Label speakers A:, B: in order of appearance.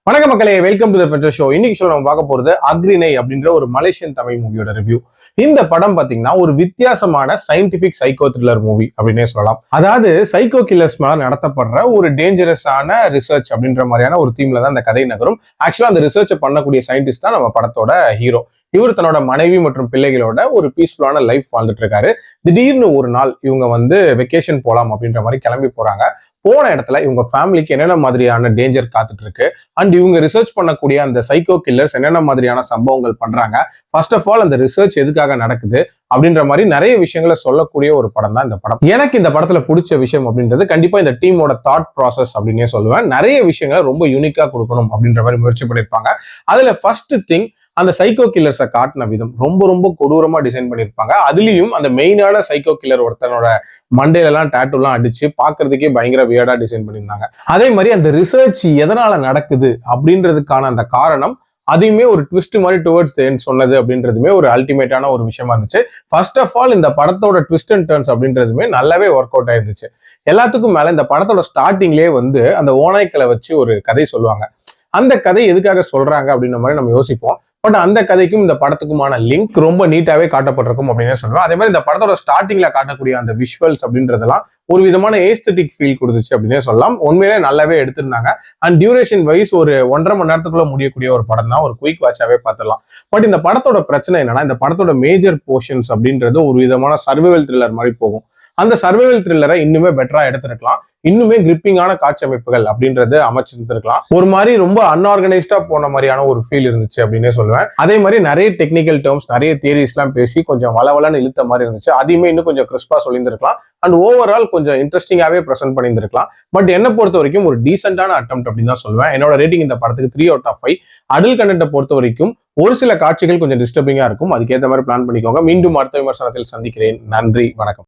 A: வணக்க மக்களே, welcome to the Fender show. இன்னைக்கு ஷோ நம்ம பார்க்க போறது அக்ரிணை அப்படின்ற ஒரு மலேசியன் தமிழ் மூவியோட ரிவ்யூ. இந்த படம் பாத்தீங்கன்னா ஒரு வித்தியாசமான சயின்டிபிக் சைக்கோ த்ரில்லர் மூவி அப்படின்னே சொல்லலாம். அதாவது சைக்கோ கில்லர்ஸ் மேல நடத்தப்படுற ஒரு டேஞ்சரஸான ரிசர்ச் அப்படின்ற மாதிரியான ஒரு தீம்ல தான் இந்த கதை நகரும். ஆக்சுவலா அந்த ரிசர்ச் பண்ணக்கூடிய சயின்டிஸ்ட் தான் நம்ம படத்தோட ஹீரோ. இவர் தன்னோட மனைவி மற்றும் பிள்ளைகளோட ஒரு பீஸ்ஃபுல்லான லைஃப் வாழ்ந்துட்டு இருக்காரு. திடீர்னு ஒரு நாள் இவங்க வெக்கேஷன் போலாம் அப்படின்ற மாதிரி கிளம்பி போறாங்க. போன இடத்துல இவங்க ஃபேமிலிக்கு என்னென்ன மாதிரியான டேஞ்சர் காத்துட்டு இருக்கு, அண்ட் இவங்க ரிசர்ச் பண்ணக்கூடிய அந்த சைக்கோ கில்லர்ஸ் என்னென்ன மாதிரியான சம்பவங்கள் பண்றாங்க, ஃபர்ஸ்ட் ஆஃப் ஆல் அந்த ரிசர்ச் எதுக்காக நடக்குது அப்படின்ற மாதிரி நிறைய விஷயங்களை சொல்லக்கூடிய ஒரு படம் தான் இந்த படம். எனக்கு இந்த படத்துல பிடிச்ச விஷயம் அப்படின்றது கண்டிப்பா இந்த டீமோட தாட் ப்ராசஸ் அப்படின்னே சொல்லுவேன். நிறைய விஷயங்களை ரொம்ப யூனிக்கா கொடுக்கணும் அப்படின்ற மாதிரி முயற்சி பண்ணிருப்பாங்க. அதுல ஃபர்ஸ்ட் திங், அந்த சைக்கோ கில்லர்ஸை காட்டின விதம் ரொம்ப ரொம்ப கொடூரமா டிசைன் பண்ணியிருப்பாங்க. அதுலயும் அந்த மெயினான சைக்கோ கில்லர் ஒருத்தனோட மண்டையில எல்லாம் டேட்டூ எல்லாம் அடிச்சு பாக்குறதுக்கே பயங்கர வியர்டா டிசைன் பண்ணியிருந்தாங்க. அதே மாதிரி அந்த ரிசர்ச் எதனால நடக்குது அப்படின்றதுக்கான அந்த காரணம் அதையுமே ஒரு ட்விஸ்ட் மாதிரி டுவர்ட்ஸ் தி எண்ட் சொன்னது அப்படின்றதுமே ஒரு அல்டிமேட்டான ஒரு விஷயமா இருந்துச்சு. ஃபர்ஸ்ட் ஆஃப் ஆல் இந்த படத்தோட ட்விஸ்ட் அண்ட் டர்ன்ஸ் அப்படின்றதுமே நல்லாவே ஒர்க் அவுட் ஆயிருந்துச்சு. எல்லாத்துக்கும் மேல இந்த படத்தோட ஸ்டார்டிங்லேயே அந்த ஓநாய்க்களை வச்சு ஒரு கதை சொல்லுவாங்க. அந்த கதை எதுக்காக சொல்றாங்க அப்படின்ற மாதிரி நம்ம யோசிப்போம். பட் அந்த கதைக்கும் இந்த படத்துக்குமான லிங்க் ரொம்ப நீட்டாவே காட்டப்பட்டிருக்கும் அப்படின்னு சொல்லுவேன். அதே மாதிரி இந்த படத்தோட ஸ்டார்டிங்ல காட்டக்கூடிய அந்த விஷுவல்ஸ் அப்படின்றதெல்லாம் ஒரு விதமான ஏஸ்தட்டிக் ஃபீல் கொடுத்துச்சு அப்படின்னே சொல்லலாம். உண்மையிலே நல்லாவே எடுத்திருந்தாங்க. அண்ட் டியூரேஷன் வைஸ் ஒரு 1.5 மணி நேரத்துக்குள்ள முடியக்கூடிய ஒரு படம் தான். ஒரு குயிக் வாட்சாவே பார்த்துடலாம். பட் இந்த படத்தோட பிரச்சனை என்னன்னா, இந்த படத்தோட மேஜர் போர்ஷன்ஸ் அப்படின்றது ஒரு விதமான சர்வைவல் த்ரில்லர் மாதிரி போகும். அந்த சர்வைவல் த்ரில்லரை இன்னுமே பெட்டரா எடுத்திருக்கலாம். இன்னுமே கிரிப்பிங்கான காட்சி அமைப்புகள் அப்படின்றது அமைச்சிருந்திருக்கலாம். ஒரு மாதிரி ரொம்ப அன்ஆர்கனைஸ்டா போன மாதிரியான ஒரு ஃபீல் இருந்துச்சு அப்படின்னே சொல்லுவேன். அதே மாதிரி நிறைய டெக்னிக்கல் டேர்ம்ஸ், நிறைய தியரிஸ் எல்லாம் பேசி கொஞ்சம் வளவலன்னு இழுத்த மாதிரி இருந்துச்சு. அதையுமே இன்னும் கொஞ்சம் கிறிஸ்பா சொல்லியிருந்திருக்கலாம். அண்ட் ஓவரால் கொஞ்சம் இன்ட்ரெஸ்டிங்காவே பிரசென்ட் பண்ணியிருந்திருக்கலாம். பட் என்ன பொறுத்த வரைக்கும் ஒரு டீசென்டான அட்டெம்ப்ட் அப்படின்னு தான் சொல்லுவேன். என்னோட ரேட்டிங் இந்த படத்துக்கு 3/5. அடல்ட் கண்டென்ட்டை பொறுத்த வரைக்கும் ஒரு சில காட்சிகள் கொஞ்சம் டிஸ்டர்பிங்கா இருக்கும். அதுக்கேற்ற மாதிரி பிளான் பண்ணிக்கோங்க. மீண்டும் அடுத்த விமர்சனத்தில் சந்திக்கிறேன். நன்றி, வணக்கம்.